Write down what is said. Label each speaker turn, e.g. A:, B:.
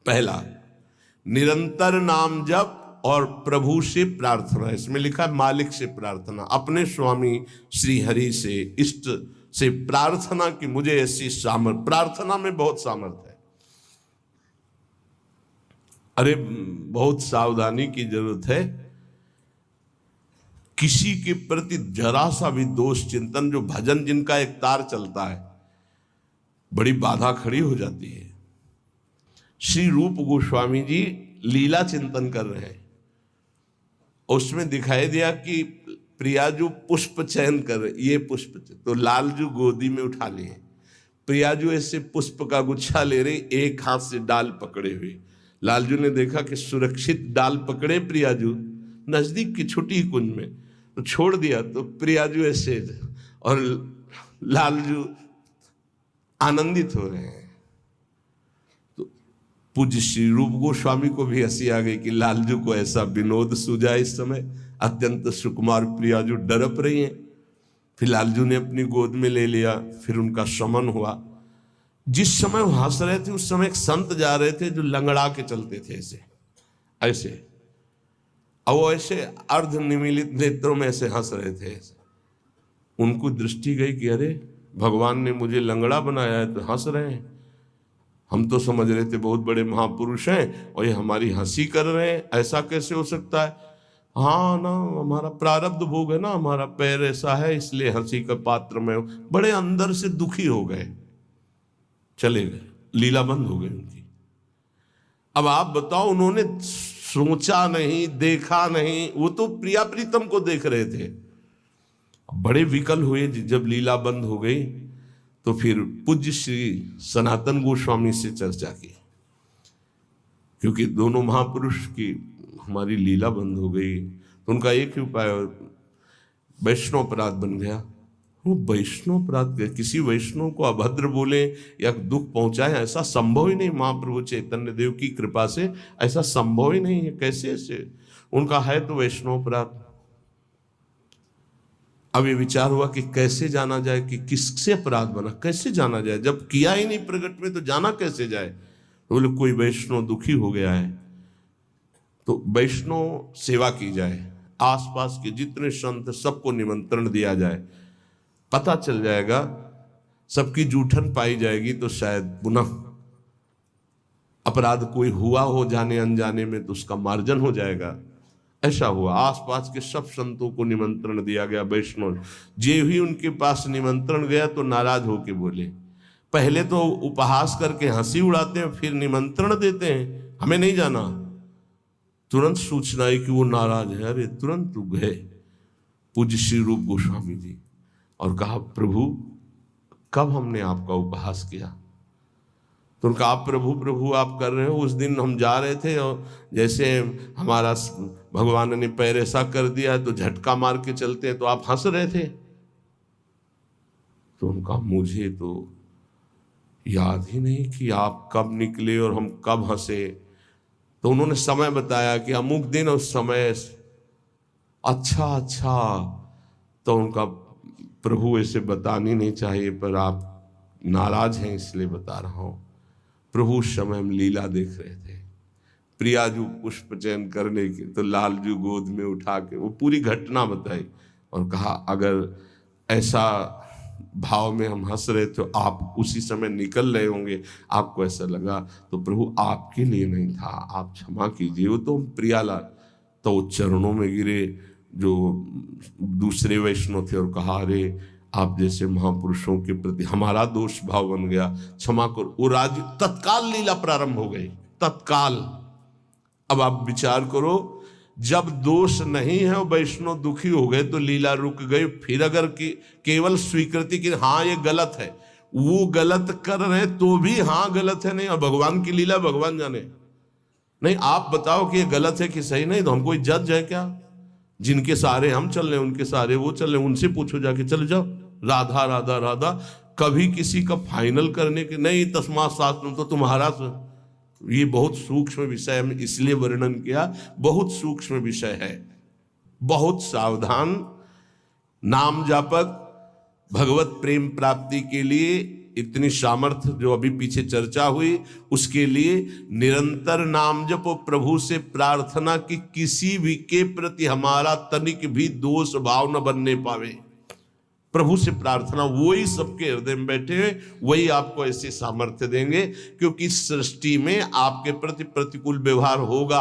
A: पहला, निरंतर नाम जप और प्रभु से प्रार्थना। इसमें लिखा है मालिक से प्रार्थना, अपने स्वामी श्री हरि से, इष्ट से प्रार्थना कि मुझे ऐसी सामर्थ, प्रार्थना में बहुत सामर्थ है। अरे बहुत सावधानी की जरूरत है। किसी के प्रति जरा सा भी दोष चिंतन, जो भजन जिनका एक तार चलता है, बड़ी बाधा खड़ी हो जाती है। श्री रूप गोस्वामी जी लीला चिंतन कर रहे हैं, उसमें दिखाई दिया कि प्रियाजू पुष्प चयन कर रहे, ये पुष्प तो लालजू गोदी में उठा लिए, प्रियाजू ऐसे पुष्प का गुच्छा ले रही, एक हाथ से डाल पकड़े हुए। लालजू ने देखा कि सुरक्षित डाल पकड़े प्रियाजू नजदीक की छोटी कुंज में, तो छोड़ दिया, तो प्रियाजू ऐसे और लालजू आनंदित हो रहे हैं। तो पूज्य श्री रूप गोस्वामी को भी हंसी आ गई कि लालजू को ऐसा विनोद सूझा। इस समय अत्यंत सुकुमार प्रियाजू डरप रही हैं। फिर लालजू ने अपनी गोद में ले लिया, फिर उनका शमन हुआ। जिस समय वो हंस रहे थे उस समय एक संत जा रहे थे जो लंगड़ा के चलते थे, ऐसे ऐसे, और वो ऐसे अर्ध निमीलित नेत्रों में ऐसे हंस रहे थे ऐसे। उनको दृष्टि गई कि अरे भगवान ने मुझे लंगड़ा बनाया है तो हंस रहे हैं, हम तो समझ रहे थे बहुत बड़े महापुरुष हैं और ये हमारी हंसी कर रहे हैं, ऐसा कैसे हो सकता है। हाँ ना, हमारा प्रारब्ध भोग है ना, हमारा पैर ऐसा है इसलिए हंसी का पात्र में। बड़े अंदर से दुखी हो गए, चले गए, लीला बंद हो गई उनकी। अब आप बताओ, उन्होंने सोचा नहीं, देखा नहीं, वो तो प्रिया प्रीतम को देख रहे थे। बड़े विकल हुए जब लीला बंद हो गई, तो फिर पूज्य श्री सनातन गोस्वामी से चर्चा की, क्योंकि दोनों महापुरुष की हमारी लीला बंद हो गई, तो उनका एक ही उपाय, वैष्णव अपराध बन गया। वो वैष्णव अपराध, किसी वैष्णव को अभद्र बोले या दुख पहुंचाए, ऐसा संभव ही नहीं। महाप्रभु चैतन्य देव की कृपा से ऐसा संभव ही नहीं है। कैसे ऐसे उनका है तो वैष्णव अपराध। अब ये विचार हुआ कि कैसे जाना जाए कि किससे अपराध बना, कैसे जाना जाए, जब किया ही नहीं प्रकट में तो जाना कैसे जाए। तो बोले कोई वैष्णव दुखी हो गया है तो वैष्णव सेवा की जाए, आसपास के जितने संत सबको निमंत्रण दिया जाए, पता चल जाएगा, सबकी जूठन पाई जाएगी तो शायद पुनः अपराध कोई हुआ हो जाने अनजाने में तो उसका मार्जन हो जाएगा। ऐसा हुआ, आसपास के सब संतों को निमंत्रण दिया गया वैष्णव। जे ही उनके पास निमंत्रण गया तो नाराज होके बोले, पहले तो उपहास करके हंसी उड़ाते हैं, फिर निमंत्रण देते हैं, हमें नहीं जाना। तुरंत सूचना आई कि वो नाराज है। अरे तुरंत गए पूज्य श्री रूप गोस्वामी जी और कहा, प्रभु कब हमने आपका उपहास किया। तो उनका आप प्रभु प्रभु आप कर रहे हो, उस दिन हम जा रहे थे और जैसे हमारा भगवान ने पैर ऐसा कर दिया तो झटका मार के चलते हैं तो आप हंस रहे थे। तो उनका मुझे तो याद ही नहीं कि आप कब निकले और हम कब हंसे। तो उन्होंने समय बताया कि अमुक दिन उस समय। अच्छा, तो उनका प्रभु ऐसे बतानी नहीं चाहिए पर आप नाराज हैं इसलिए बता रहा हूं। प्रभु उस समय हम लीला देख रहे थे, प्रियाजू पुष्प चयन करने के, तो लालजू गोद में उठा के वो पूरी घटना बताई और कहा अगर ऐसा भाव में हम हंस रहे थे, आप उसी समय निकल रहे होंगे, आपको ऐसा लगा तो प्रभु आपके लिए नहीं था, आप क्षमा कीजिए। वो तो प्रियालाल तो वो चरणों में गिरे जो दूसरे वैष्णव थे और कहा, अरे आप जैसे महापुरुषों के प्रति हमारा दोष भाव बन गया, क्षमा करो। वो राज तत्काल लीला प्रारंभ हो गई, तत्काल। अब आप विचार करो, जब दोष नहीं है और वैष्णव दुखी हो गए तो लीला रुक गई। फिर अगर केवल स्वीकृति की हाँ ये गलत है, वो गलत कर रहे तो भी हाँ गलत है, नहीं और भगवान की लीला भगवान जाने। नहीं आप बताओ कि ये गलत है कि सही, नहीं तो हम कोई जज है क्या। जिनके सारे हम चल रहे उनके सारे वो चल रहे, उनसे पूछो जाके, चले जाओ राधा राधा राधा। कभी किसी का फाइनल करने के नहीं, तस्मात् शास्त्रम तो तुम्हारा। ये बहुत सूक्ष्म विषय है, इसलिए वर्णन किया, बहुत सूक्ष्म विषय है। बहुत सावधान नाम जापक भगवत प्रेम प्राप्ति के लिए इतनी सामर्थ्य जो अभी पीछे चर्चा हुई, उसके लिए निरंतर नाम जपो, प्रभु से प्रार्थना कि किसी भी के प्रति हमारा तनिक भी दोष भाव न बनने पावे। प्रभु से प्रार्थना, वही सबके हृदय में बैठे हैं, वही आपको ऐसी सामर्थ्य देंगे, क्योंकि सृष्टि में आपके प्रति प्रतिकूल व्यवहार होगा